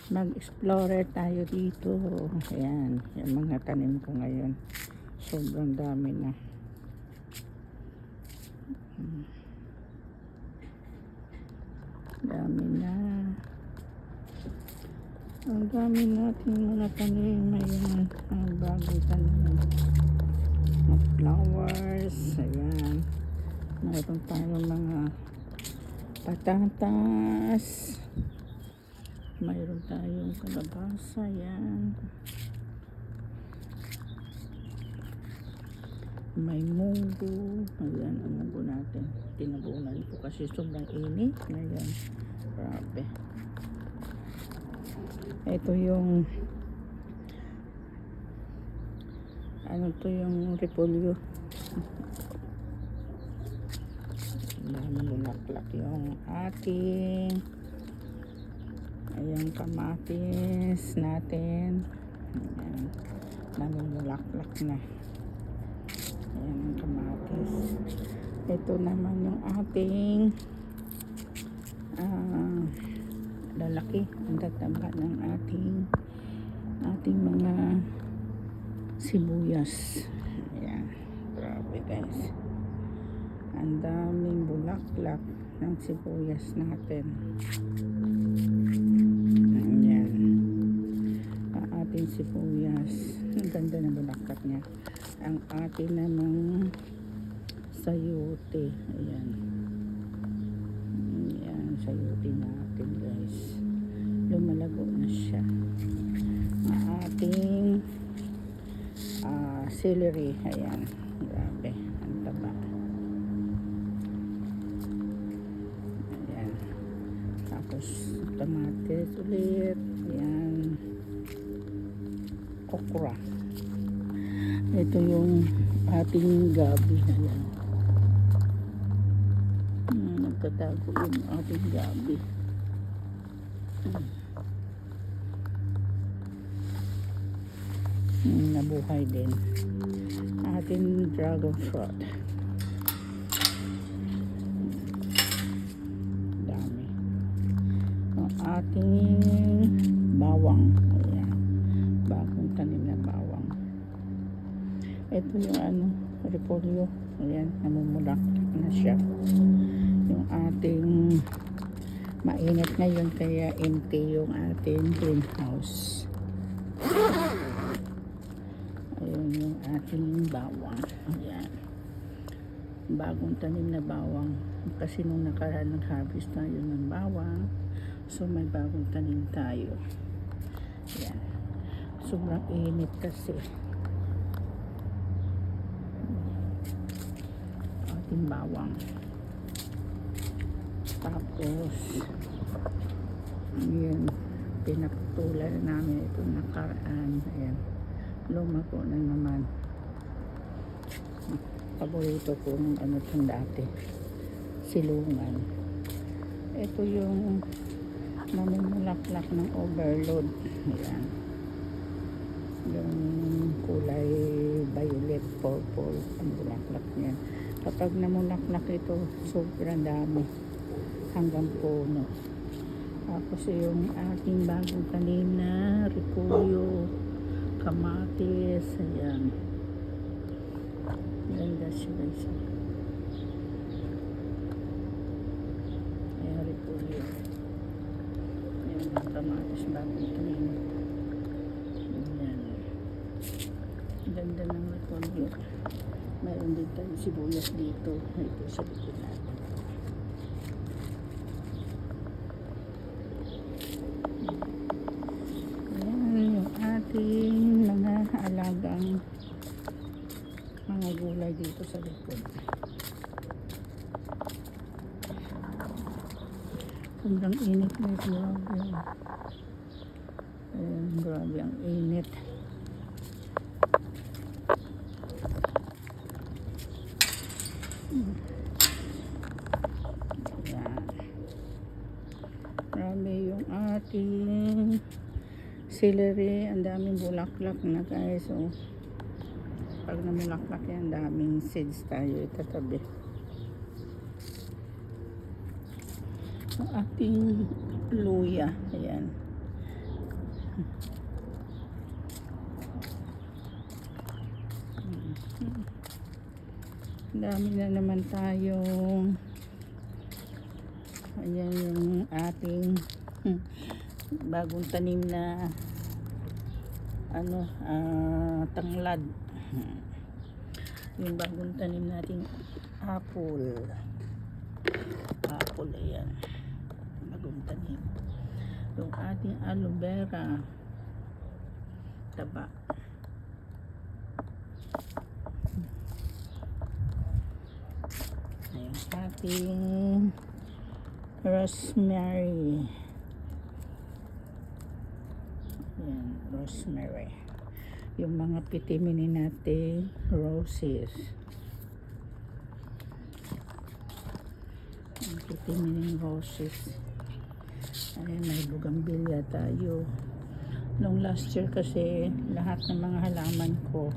mag-explore tayo dito. Ayan, yung mga tanim ko ngayon sobrang dami na. Dami na. Ang dami natin mga tanim. Ayan, ang bagong tanim. Mga flowers. Ayan, mayroon tayong mga patatas. Mayroon tayong kalabasa. Yan. May munggo. Ayan ang munggo natin. Tinabunan ko kasi sobrang init. Ayan. Grabe. Ito yung ano to, yung repolyo. Dami bulaklak yung ating ayan, kamatis natin. Ayan, dami bulaklak na. Ayan ang kamatis. Ito naman yung ating lalaki, ang tataba ng ating mga sibuyas. Ayan, grabe guys, ang daming bulaklak ng sibuyas natin. Ayan, ang ating sibuyas, ang ganda ng bulaklak niya. Ang ating namang sayote. Ayan, ayan, sayote natin guys, lumalago na siya. Ang ating celery. Ayan, grabe, ang taba. Ayan, tapos tomates ulit. Ayan, okra. Ito yung ating gabi. Ayan, nagtatago yung ating gabi. Nabuhay din ating dragon fruit. Dami. Ang ating bawang. Ayan, bagong tanim na bawang. Ito yung repolyo. Ayan, namumulak na siya. Yung ating mainit ngayon kaya empty yung ating greenhouse. Ayun yung ating bawang. Ayan, bagong tanim na bawang kasi nung nakaraan nag-harvest tayo ng bawang, so may bagong tanim tayo. Ayan, sobrang init kasi. Ating bawang, tapos yun, pinaktulan namin ito nakaraan. Ayan, lumago na naman. Paborito ko ng itong dati, silungan. Ito yung namumulaklak ng overload. Ayan, yung kulay violet, purple ang bulaklak niyan. Kapag namulaklak ito, sobrang dami hanggang puno. Tapos yung ating bagong tanim na repolyo, kamatis. Ayan, ganda siya guys. Ayan, repolyo. Ayan, kamatis, bagong tanim. Ayan, ganda ng repolyo. Mayroon din tayo sibuyas dito. Ito sa likod natin. Ating mga alagang mga gulay dito sa likod. Sobrang init na ito. Ayan, grabe ang init. Ayan, grabe yung ating celery, ang daming bulaklak na guys. So pag namulaklak yan, daming seeds tayo itatabi. Ang ating luya, ayan, Dami na naman tayong, ayan yung ating bagong tanim na tanglad. Yung bagong tanim nating apple. Ayan, bagong tanim. Yung ating aloe vera, taba. Yung ating rosemary. Ayan, rosemary. Yung mga pitimini natin roses. Yung pitimini roses. Ayan, may bougainvillea tayo. Nung last year kasi lahat ng mga halaman ko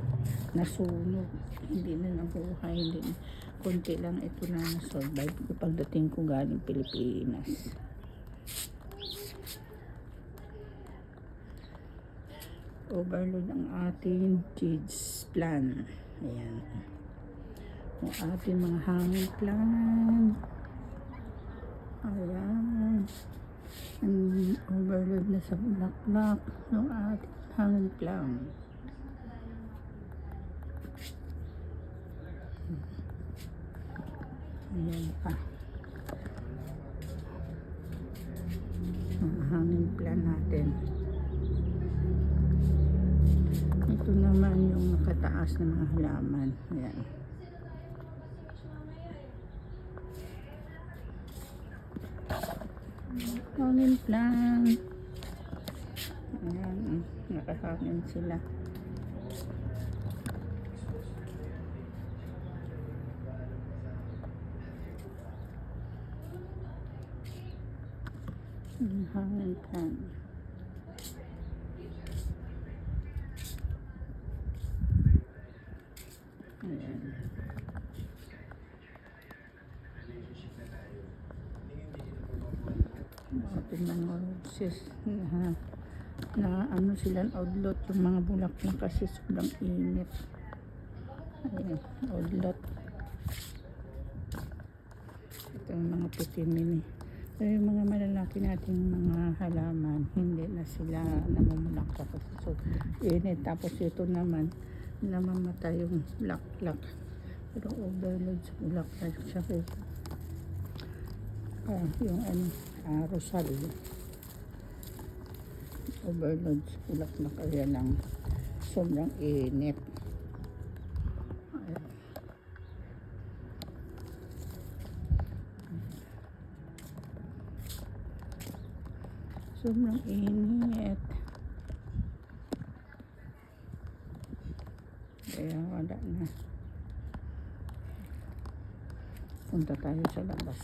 nasunog, hindi na nabuhay, hindi, konti lang ito na na-survive pagdating ko galing Pilipinas. Overload ang ating seeds plant. Ayan, ang ating mga hanging plant. Ayan, ang overload na sa bulaklak ng ating hanging plant. Ayan pa ang hanging plant natin. Ito naman yung nakataas na mga halaman. Ayan. Hanging plant. Ayan, nakahangin sila. Hanging plant. Ayan. Ating mga roses na ano sila outlet yung mga bulaklak kasi sobrang init. Ayan, outlet. Ito yung mga pitimini. Pero yung mga malalaki nating mga halaman, hindi na sila namumulak kasi so init. Tapos ito naman namamatay yung bulaklak. Pero overload sa bulaklak siya. Yung rosal overload sa bulaklak kaya lang sobrang init. Ayan. Sobrang init kaya wala na, punta tayo sa labas.